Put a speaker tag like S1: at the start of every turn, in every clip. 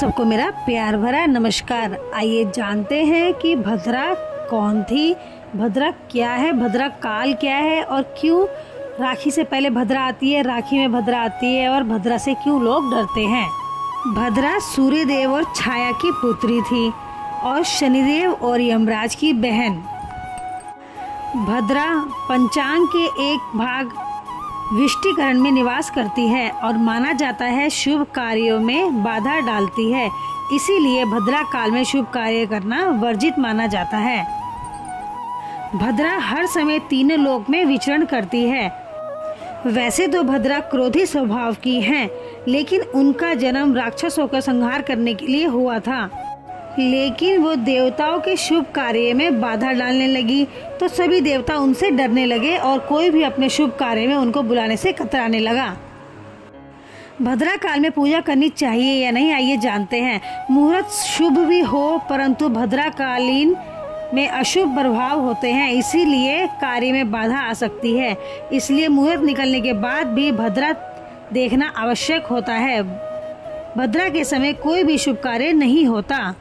S1: सबको मेरा प्यार भरा नमस्कार। आइए जानते हैं कि भद्रा कौन थी, भद्रा क्या है, भद्रा काल क्या है और क्यों राखी से पहले भद्रा आती है, राखी में भद्रा आती है और भद्रा से क्यों लोग डरते हैं। भद्रा सूर्यदेव और छाया की पुत्री थी और शनिदेव और यमराज की बहन। भद्रा पंचांग के एक भाग विष्टिकरण में निवास करती है और माना जाता है शुभ कार्यों में बाधा डालती है, इसीलिए भद्रा काल में शुभ कार्य करना वर्जित माना जाता है। भद्रा हर समय तीनों लोक में विचरण करती है। वैसे तो भद्रा क्रोधी स्वभाव की हैं, लेकिन उनका जन्म राक्षसों का संहार करने के लिए हुआ था। लेकिन वो देवताओं के शुभ कार्य में बाधा डालने लगी तो सभी देवता उनसे डरने लगे और कोई भी अपने शुभ कार्य में उनको बुलाने से कतराने लगा। भद्रा काल में पूजा करनी चाहिए या नहीं, आइए जानते हैं। मुहूर्त शुभ भी हो परंतु भद्रा कालीन में अशुभ प्रभाव होते हैं, इसीलिए कार्य में बाधा आ सकती है। इसलिए मुहूर्त निकलने के बाद भी भद्रा देखना आवश्यक होता है। भद्रा के समय कोई भी शुभ कार्य नहीं होता।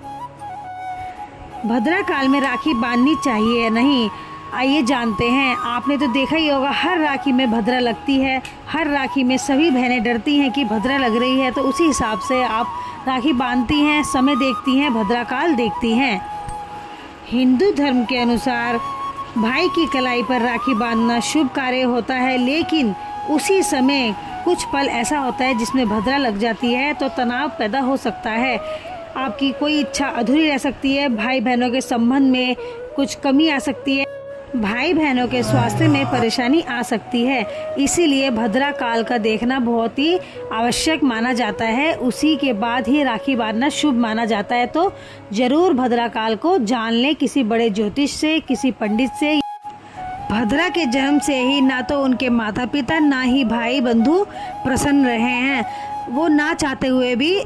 S1: भद्रा काल में राखी बांधनी चाहिए या नहीं, आइए जानते हैं। आपने तो देखा ही होगा, हर राखी में भद्रा लगती है। हर राखी में सभी बहनें डरती हैं कि भद्रा लग रही है, तो उसी हिसाब से आप राखी बांधती हैं, समय देखती हैं, भद्रा काल देखती हैं। हिंदू धर्म के अनुसार भाई की कलाई पर राखी बांधना शुभ कार्य होता है, लेकिन उसी समय कुछ पल ऐसा होता है जिसमें भद्रा लग जाती है तो तनाव पैदा हो सकता है। आपकी कोई इच्छा अधूरी रह सकती है, भाई बहनों के संबंध में कुछ कमी आ सकती है, भाई बहनों के स्वास्थ्य में परेशानी आ सकती है। इसीलिए भद्रा काल का देखना बहुत ही आवश्यक माना जाता है। उसी के बाद ही राखी बांधना शुभ माना जाता है। तो जरूर भद्रा काल को जान लें किसी बड़े ज्योतिष से, किसी पंडित से। भद्रा के जन्म से ही ना तो उनके माता पिता ना ही भाई बंधु प्रसन्न रहे हैं। वो ना चाहते हुए भी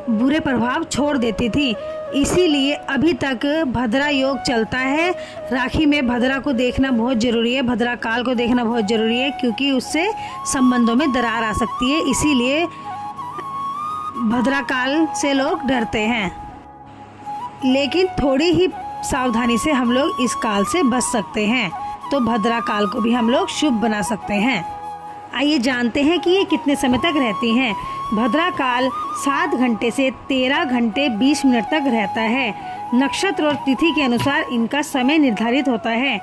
S1: बुरे प्रभाव छोड़ देती थी, इसीलिए अभी तक भद्रा योग चलता है। राखी में भद्रा को देखना बहुत जरूरी है, भद्रा काल को देखना बहुत जरूरी है, क्योंकि उससे संबंधों में दरार आ सकती है। इसीलिए भद्रा काल से लोग डरते हैं, लेकिन थोड़ी ही सावधानी से हम लोग इस काल से बच सकते हैं, तो भद्रा काल को भी हम लोग शुभ बना सकते हैं। आइए जानते हैं कि ये कितने समय तक रहती हैं। भद्रा काल 7 घंटे से 13 घंटे 20 मिनट तक रहता है। नक्षत्र और तिथि के अनुसार इनका समय निर्धारित होता है।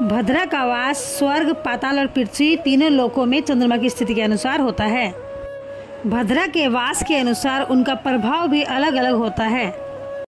S1: भद्रा का वास स्वर्ग, पाताल और पृथ्वी तीनों लोकों में चंद्रमा की स्थिति के अनुसार होता है। भद्रा के वास के अनुसार उनका प्रभाव भी अलग अलग होता है।